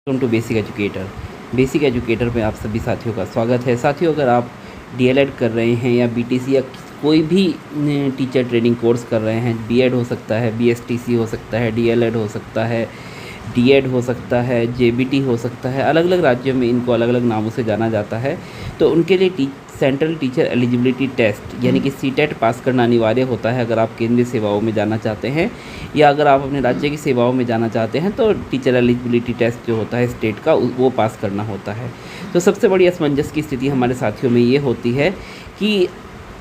Welcome to basic educator में आप सभी साथियों का स्वागत है। साथियों, अगर आप डीएलएड कर रहे हैं या बीटीसी या कोई भी टीचर ट्रेनिंग कोर्स कर रहे हैं, बीएड हो सकता है, बीएसटीसी हो सकता है, डीएलएड हो सकता है, डीएड हो सकता है, जेबीटी हो सकता है, अलग अलग राज्यों में इनको अलग अलग नामों से जाना जाता है। तो उनके लिए सेंट्रल टीचर एलिजिबिलिटी टेस्ट यानी कि सीटेट पास करना अनिवार्य होता है अगर आप केंद्रीय सेवाओं में जाना चाहते हैं, या अगर आप अपने राज्य की सेवाओं में जाना चाहते हैं तो टीचर एलिजिबिलिटी टेस्ट जो होता है स्टेट का वो पास करना होता है। तो सबसे बड़ी असमंजस की स्थिति हमारे साथियों में ये होती है कि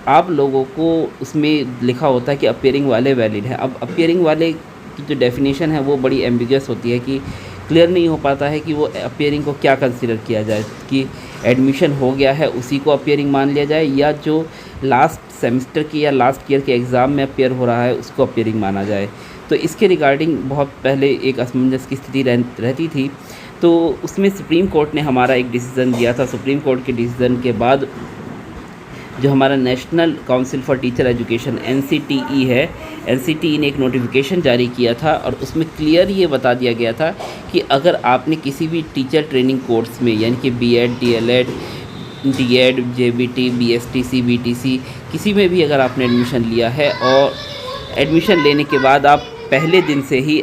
आप लोगों को उसमें लिखा होता है कि अपियरिंग वाले वैलिड है। अब अपियरिंग वाले की जो डेफिनेशन है वो बड़ी एम्बिगस होती है कि क्लियर नहीं हो पाता है कि वो अपियरिंग को क्या कंसिडर किया जाए, कि एडमिशन हो गया है उसी को अपियरिंग मान लिया जाए, या जो लास्ट सेमेस्टर की या लास्ट ईयर के एग्ज़ाम में अपियर हो रहा है उसको अपियरिंग माना जाए। तो इसके रिगार्डिंग बहुत पहले एक असमंजस की स्थिति रहती थी। तो उसमें सुप्रीम कोर्ट ने हमारा एक डिसीज़न दिया था। सुप्रीम कोर्ट के डिसीज़न के बाद जो हमारा national council for teacher education NCTE है, NCTE ने एक नोटिफिकेशन जारी किया था और उसमें क्लियर ये बता दिया गया था कि अगर आपने किसी भी टीचर ट्रेनिंग कोर्स में यानी कि BEd, DElEd, DEd, JBT, BSTC, BTC किसी में भी अगर आपने एडमिशन लिया है और एडमिशन लेने के बाद आप पहले दिन से ही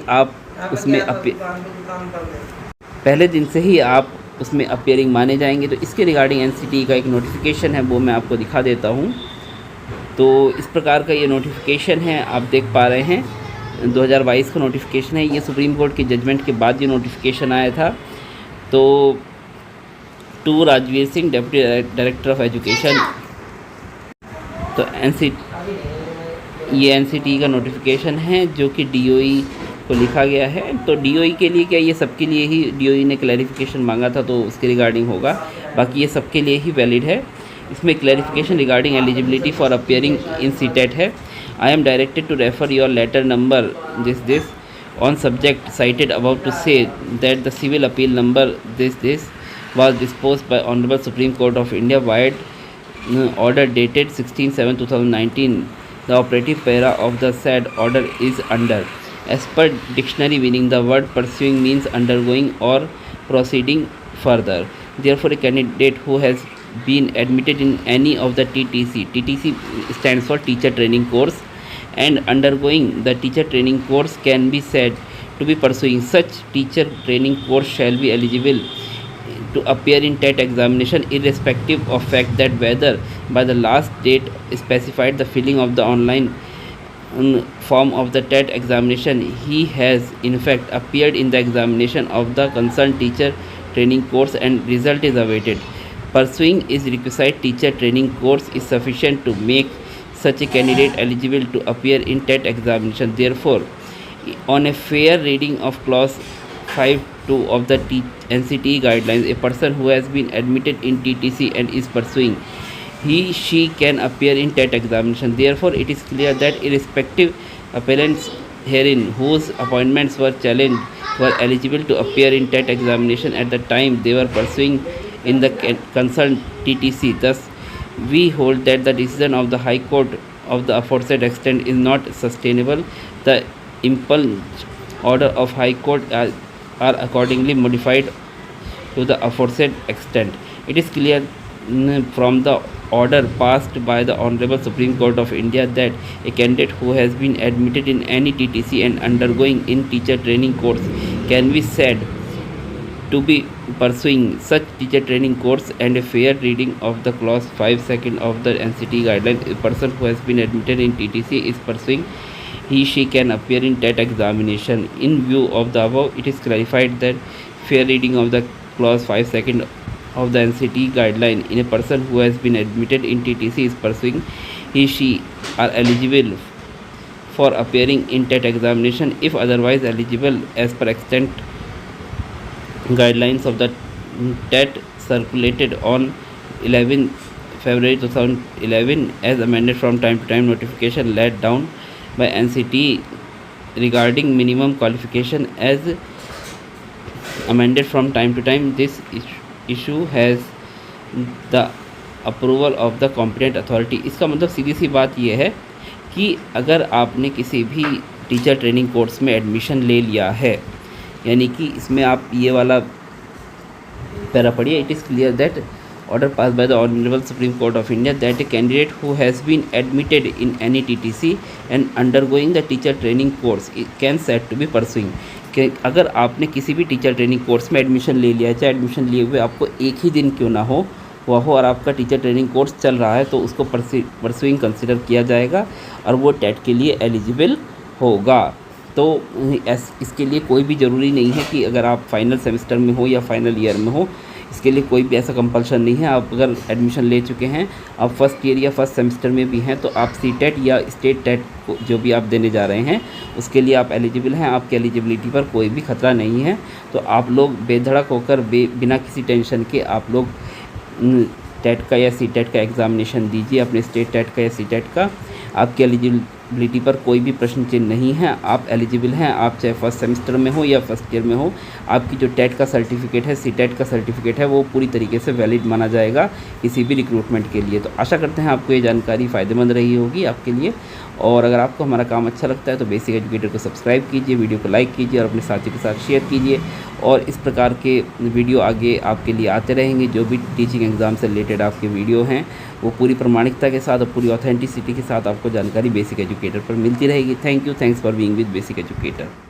आप उसमें अपियरिंग माने जाएंगे। तो इसके रिगार्डिंग NCTE का एक नोटिफिकेशन है, वो मैं आपको दिखा देता हूँ। तो इस प्रकार का ये नोटिफिकेशन है, आप देख पा रहे हैं 2022 का नोटिफिकेशन है। ये सुप्रीम कोर्ट के जजमेंट के बाद ये नोटिफिकेशन आया था। तो to Rajveer Singh, deputy director of education, तो ये NCTE का नोटिफिकेशन है जो कि DOE को लिखा गया है। तो DOE के लिए क्या, ये सबके लिए ही DOE ने क्लैरिफिकेशन मांगा था तो उसके रिगार्डिंग होगा, बाकी ये सबके लिए ही वैलिड है। इसमें clarification regarding eligibility for appearing in CTET है। I am directed to refer your letter number this on subject cited about to say that the civil appeal number this was disposed by Honorable Supreme Court of India via order dated 16/7/2019. The operative para of the said order is under. As per dictionary meaning, the word pursuing means undergoing or proceeding further. Therefore, a candidate who has been admitted in any of the TTC stands for teacher training course, and undergoing the teacher training course can be said to be pursuing such teacher training course shall be eligible to appear in TET examination irrespective of fact that whether by the last date specified the filling of the online form of the TET examination he has in fact appeared in the examination of the concerned teacher training course and result is awaited. Pursuing is requisite teacher training course is sufficient to make such a candidate eligible to appear in TET examination. Therefore, on a fair reading of clause 5(2) of the NCTE guidelines, a person who has been admitted in TTC and is pursuing, she can appear in TET examination. Therefore, it is clear that irrespective appellants herein whose appointments were challenged were eligible to appear in TET examination at the time they were pursuing in the concerned TTC. Thus, we hold that the decision of the High Court of the aforesaid extent is not sustainable. The impugned order of High Court are accordingly modified to the aforesaid extent. It is clear from the order passed by the Honorable Supreme Court of India that a candidate who has been admitted in any TTC and undergoing in teacher training course can be said to be pursuing such teacher training course, and a fair reading of the clause 5(2) of the NCTE guidelines, a person who has been admitted in TTC is pursuing, she can appear in TET examination. In view of the above, it is clarified that fair reading of the clause 5(2) of the NCTE guideline in a person who has been admitted in TTC is pursuing, she are eligible for appearing in TET examination if otherwise eligible as per extant guidelines of the TET circulated on 11 February 2011 as amended from time to time. Notification laid down by NCTE regarding minimum qualification as amended from time to time. This issue has the approval of the competent authority. इसका मतलब सीधी सी बात यह है कि अगर आपने किसी भी टीचर ट्रेनिंग कोर्स में एडमिशन ले लिया है, यानी कि इसमें आप ये वाला पैरा पढ़िए। It is clear that order passed by the Honorable Supreme Court of India that a candidate who has been admitted in any TTC and undergoing the teacher training course can said to be pursuing कि अगर आपने किसी भी teacher training course में admission ले लिया है, चाहे एडमिशन लिए हुए आपको एक ही दिन क्यों ना हो हुआ हो और आपका टीचर ट्रेनिंग कोर्स चल रहा है, तो उसको परसुइंग कंसिडर किया जाएगा और वो टेट के लिए एलिजिबल होगा। तो इसके लिए कोई भी ज़रूरी नहीं है कि अगर आप फाइनल सेमेस्टर में हो या फाइनल ईयर में हो, इसके लिए कोई भी ऐसा कंपल्शन नहीं है। आप अगर एडमिशन ले चुके हैं, आप फर्स्ट ईयर या फर्स्ट सेमेस्टर में भी हैं, तो आप सीटेट या स्टेट टेट जो भी आप देने जा रहे हैं उसके लिए आप एलिजिबल हैं। आपकी एलिजिबिलिटी पर कोई भी खतरा नहीं है। तो आप लोग बेधड़क होकर बिना किसी टेंशन के आप लोग टेट का या सीटेट का एग्ज़ामिनेशन दीजिए, अपने स्टेट टेट का या सीटेट का। आपकी एलिजिबिलिटी पर कोई भी प्रश्न चिन्ह नहीं है, आप एलिजिबल हैं। आप चाहे फर्स्ट सेमेस्टर में हो या फर्स्ट ईयर में हो, आपकी जो टेट का सर्टिफिकेट है, सीटेट का सर्टिफिकेट है, वो पूरी तरीके से वैलिड माना जाएगा किसी भी रिक्रूटमेंट के लिए। तो आशा करते हैं आपको ये जानकारी फ़ायदेमंद रही होगी आपके लिए। और अगर आपको हमारा काम अच्छा लगता है तो बेसिक एजुकेटर को सब्सक्राइब कीजिए, वीडियो को लाइक कीजिए और अपने साथियों के साथ शेयर कीजिए। और इस प्रकार के वीडियो आगे आपके लिए आते रहेंगे। जो भी टीचिंग एग्ज़ाम से रिलेटेड आपके वीडियो हैं वो पूरी प्रामाणिकता के साथ और पूरी ऑथेंटिसिटी के साथ आपको जानकारी बेसिक एजुकेटर पर मिलती रहेगी। Thanks for being with basic educator.